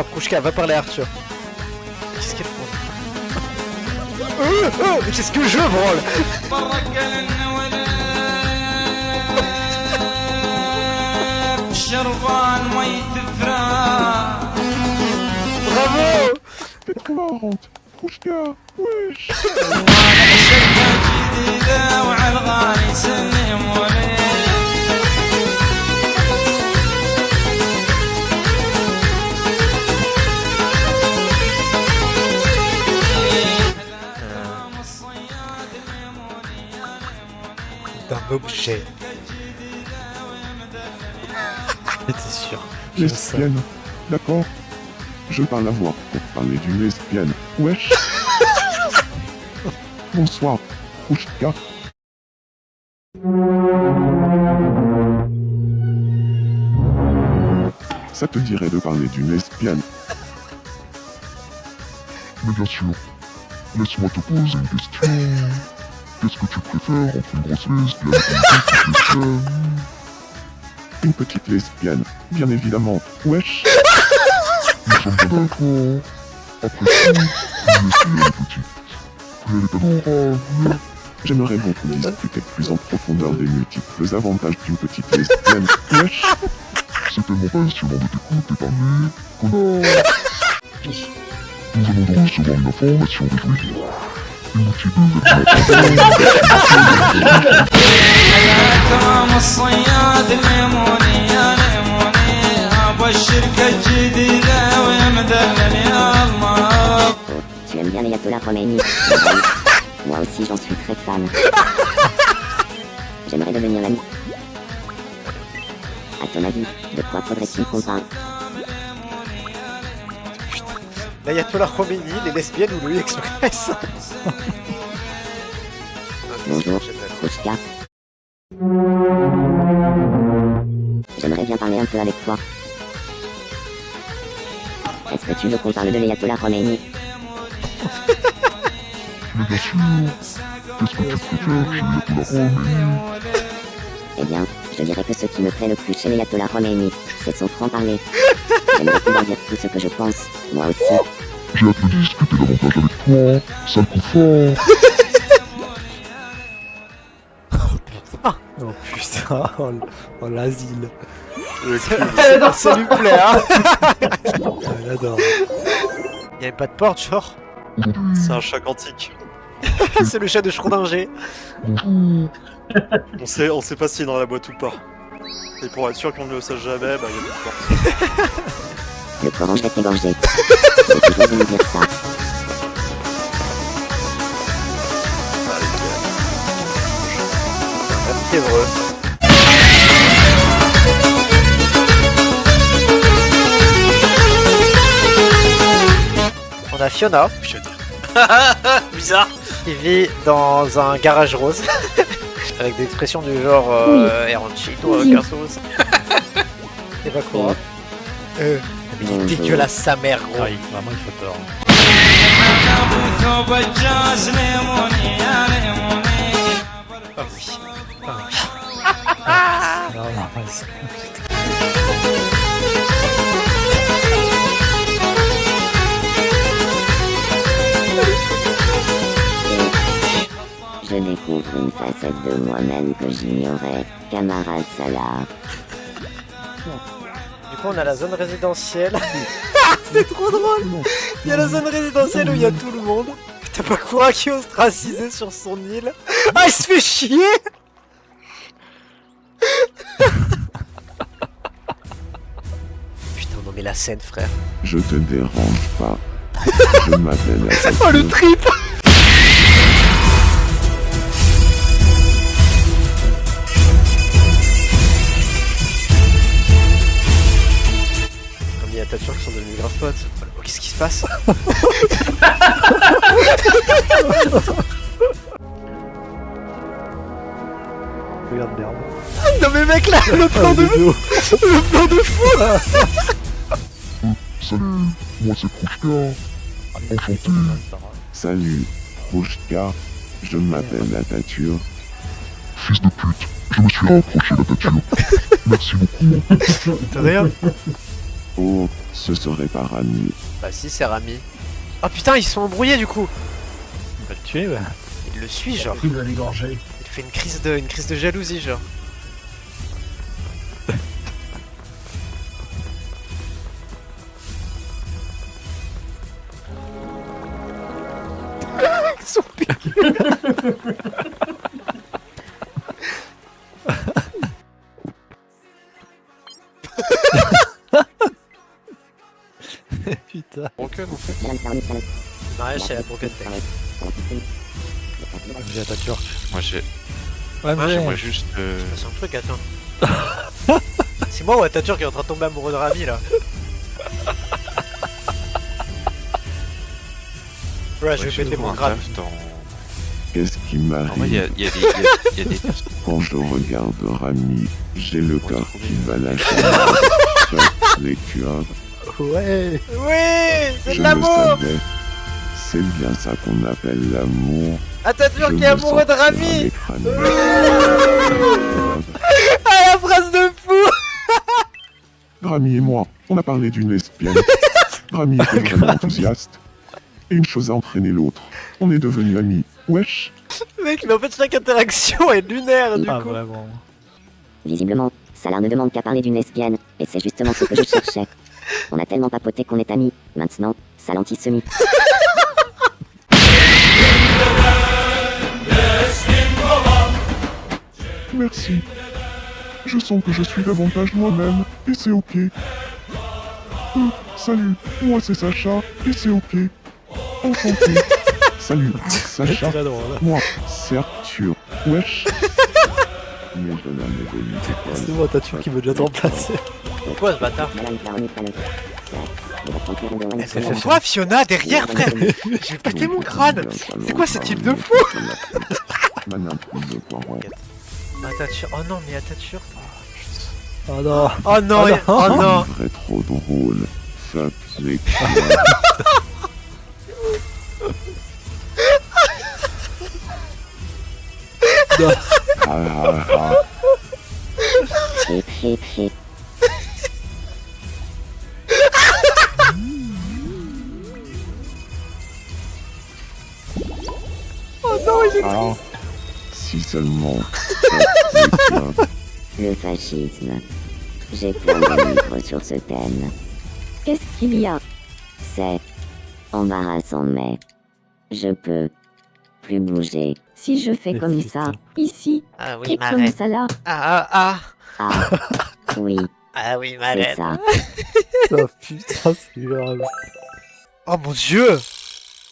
Ah, Prouchka, va parler à Arthur. Qu'est-ce qu'elle prend? Mais qu'est-ce que je branle? Bravo! T'es marrante, Prouchka, wesh. D'un objet. J'étais sûr. Lesbienne, d'accord. Je parle à voix pour parler d'une lesbienne, wesh. Bonsoir, Prouchka. Ça te dirait de parler d'une lesbienne? Mais bien sûr. Laisse-moi te poser une question. Qu'est-ce que tu préfères entre une grosse lesbienne et une petite lesbienne? Une petite lesbienne, bien évidemment. Wesh. Nous sommes bien d'accord. Après tout, une lesbienne est petite. Elle est adorable. J'aimerais beaucoup discuter plus en profondeur des multiples avantages d'une petite lesbienne. Wesh. C'est tellement passionnant de t'écouter parler. Connard. Nous venons de recevoir une information réjouissante. Une multitude Tu aimes bien les Ayatollahs Khomeini? Moi aussi j'en suis très fan. J'aimerais devenir l'ami. À ton avis, de quoi faudrait-il qu'on parle? L'Ayatollah Khomeini, les lesbiennes ou le Express. Bonjour, Prouchka. J'aimerais bien parler un peu avec toi. Est-ce que tu veux qu'on parle de l'Ayatollah Khomeini? Mais bien sûr. Qu'est-ce que tu préfères chez l'Ayatollah Khomeini? Eh bien, je dirais que ce qui me plaît le plus chez l'Ayatollah Khomeini, c'est son franc-parler. J'aimerais pouvoir dire tout ce que je pense, moi aussi. J'ai hâte de discuter davantage avec toi, sale coup fort. Oh putain, oh l'asile. Ça lui plaît, hein. Elle adore. Y'avait pas de porte, genre. C'est un chat quantique. C'est le chat de Schrödinger. On sait pas s'il est dans la boîte ou pas. Et pour être sûr qu'on ne le sache jamais, bah il y a plus de porte. Le Coran, je vais t'égorger. J'ai toujours voulu dire ça. C'est fiévreux. On a Fiona Bizarre. qui vit dans un garage rose avec des expressions du genre Erancito, Cassos. Et bah quoi? Mais il est dégueulasse sa mère, gros. Ah, vraiment il fait peur. Ah oui. Ah oui. Non, non, Je découvre une facette de moi-même que j'ignorais, camarade Salah. Du coup, on a la zone résidentielle. C'est trop drôle. Il y a la zone résidentielle où il y a tout le monde. T'as pas Koura qui est ostracisé sur son île. Ah, il se fait chier. Putain, non mais la scène, frère. Je te dérange pas. Je m'appelle Oh, le trip. Comme il y a tas de gens qui sont devenus graves potes. Oh, qu'est-ce qui se passe? regarde merde. Non mais mec là, le plan de fou. Le plan de fou. Salut, moi c'est Prouchka. Enchanté. Salut, Prouchka. Je m'appelle la Tature. Fils de pute, je me suis rapproché la Tature. Merci beaucoup. De rien. Oh, Ce serait pas Rami. Bah si, c'est Rami. Oh putain, ils sont embrouillés du coup. On va le tuer, ouais. Il le suit, genre. Il va l'égorger. Il fait une crise de jalousie, genre. Son pied. Putain. Broken en fait. Le mariage, c'est la broken tech. J'ai ta turque. Moi j'ai. Ouais, mais J'aimerais juste. C'est un truc, attends. C'est moi ou Atatürk qui est en train de tomber amoureux de Rami là. Ouais, je vais péter mon crâne. Qu'est-ce qui En vrai, il y m'arrive a des tests. quand je regarde Rami? J'ai le cœur qui va lâcher les cœurs. ouais. Oui, c'est Je de le l'amour. savais. C'est bien ça qu'on appelle l'amour. Atatürk Je qui est me amoureux de sortirai Rami. les crânes. Ah, la phrase de fou. Rami et moi, on a parlé d'une lesbienne. Rami était vraiment enthousiaste. Et une chose a entraîné l'autre. On est devenus amis. Wesh. Mec, mais en fait, chaque interaction est lunaire du Ah, coup. vraiment. Visiblement, Salah ne demande qu'à parler d'une lesbienne, et c'est justement ce que je cherchais. On a tellement papoté qu'on est amis. Maintenant, ça l'antisémite. Merci. Je sens que je suis davantage moi-même, et c'est ok. Salut, moi c'est Sacha, et c'est ok. Enchanté. Salut, Sacha. Très drôle. Moi, c'est Arthur. Wesh. Mais je n'en ai connu que C'est moi, ta turque qui veut déjà te remplacer. Pourquoi ce bâtard? Eh, C'est toi, Fiona, derrière, frère. J'ai pété mon crâne. C'est quoi ce type de fou? Atatürk. Oh non, mais Atatürk. Oh non. Oh non, Oh non. oh non. C'est trop drôle. Fuck les Non. Hip hip hip. Ah, si seulement. Le fascisme. J'ai plein de livres sur ce thème. Qu'est-ce qu'il y a? C'est embarrassant, mais je peux plus bouger. Si je fais Mais comme putain. ça, ici, Ah oui, et comme m'arrête. ça là. Ah, ah, Ah, oui, ah. Ah oui, c'est m'arrête. ça. Oh putain, c'est grave. Oh mon dieu.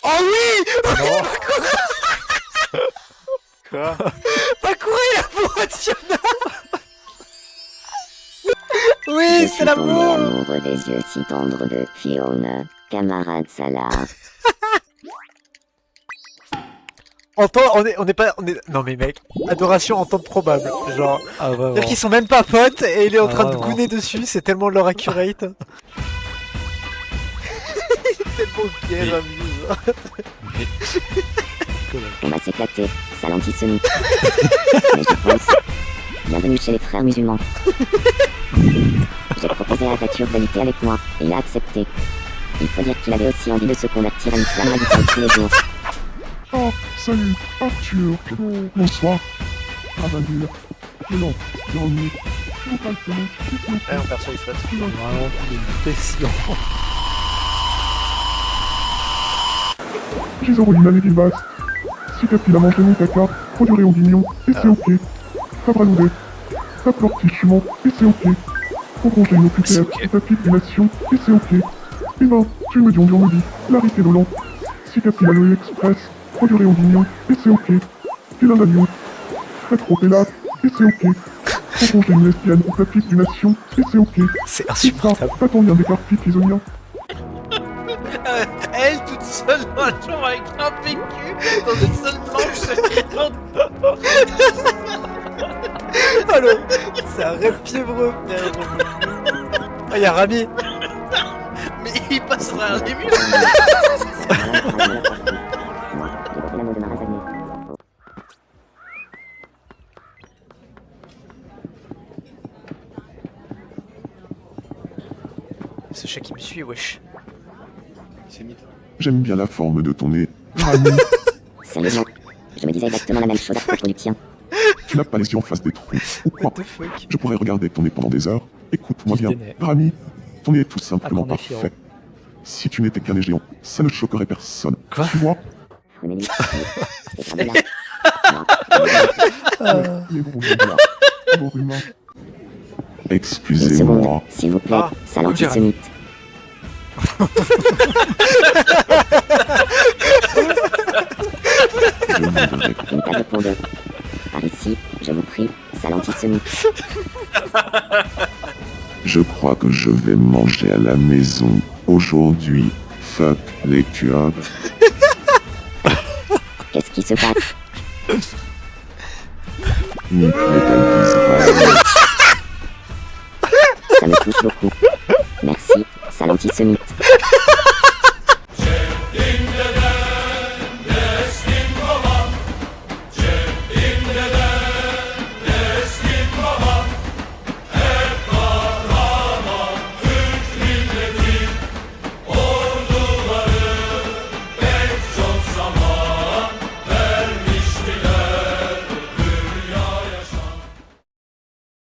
Oh oui. Quoi? Pas courir pour Fiona. Je Oui, suis c'est tombé l'amour. amoureux des yeux si tendres de Fiona, camarade Salah. On est pas, non mais mec, adoration en temps probable, genre. Ah, vraiment. C'est-à-dire qu'ils sont même pas potes et il est en Ah, train de vraiment. gouiner dessus, c'est tellement leur accurate. Tellement bien amusant. On va s'éclater, sale antisémite. Mais je pense. Bienvenue chez les frères musulmans. J'ai proposé à Atatürk de lutter avec moi, et il a accepté. Il faut dire qu'il avait aussi envie de se convertir à l'islam radical tous les jours. Oh, salut, Arthur. Bonsoir. Ravadir. Non, Rami. Ouais, en perso il flotte. Vraiment, une pression. J'ai envoyé une année qui vaste. Si Capi a mangé mon caca, produire au guignon, et c'est ok. Fabraloudé. Tape petit jument, et c'est ok. Pour ranger une C'est OQTF, ok. tapis des nations, et c'est ok. Humain, tu me dion me dit, l'arrêté Lolan. Si Capi a le express, produire au guignon, et c'est ok. Il en a lieu. Rétro pélate, et c'est ok. Pour ranger une lesbienne au tapis des nations, et c'est ok. C'est Ça, insupportable. pas ton lien des cartes prisonniers. Elle toute seule dans la chambre avec un PQ dans une seule planche. Oh le... C'est un rêve fiévreux, frère. Ah, y'a Rami. Mais il passe à travers les murs. Moi, j'ai porté l'amour de ma race admise. Ce chat qui me suit, wesh. J'aime bien la forme de ton nez. Rami, Sérieusement, je me disais exactement la même chose à propos du tien. tu n'as pas les yeux en face des trous. Ou quoi? What the fuck? Je pourrais regarder ton nez pendant des heures. Écoute-moi Qui bien, tenait. Rami. Ton nez est tout simplement Ah, qu'on est fier. parfait. Si tu n'étais qu'un nez géant, ça ne choquerait personne. Quoi? Tu vois? Frumélie, c'est vraiment là. Les gros là. Gros humain. Une Excusez-moi. seconde, s'il vous plaît, Ah, sale oh, j'ai antisémite. Je voudrais. Une table pour deux. Par ici, je vous prie, sale antisémite. Je crois que je vais manger à la maison aujourd'hui. Fuck les Kurdes. Qu'est-ce qui se passe? Nique l'État d'Israël. Ça me touche beaucoup. Merci, sale antisémite.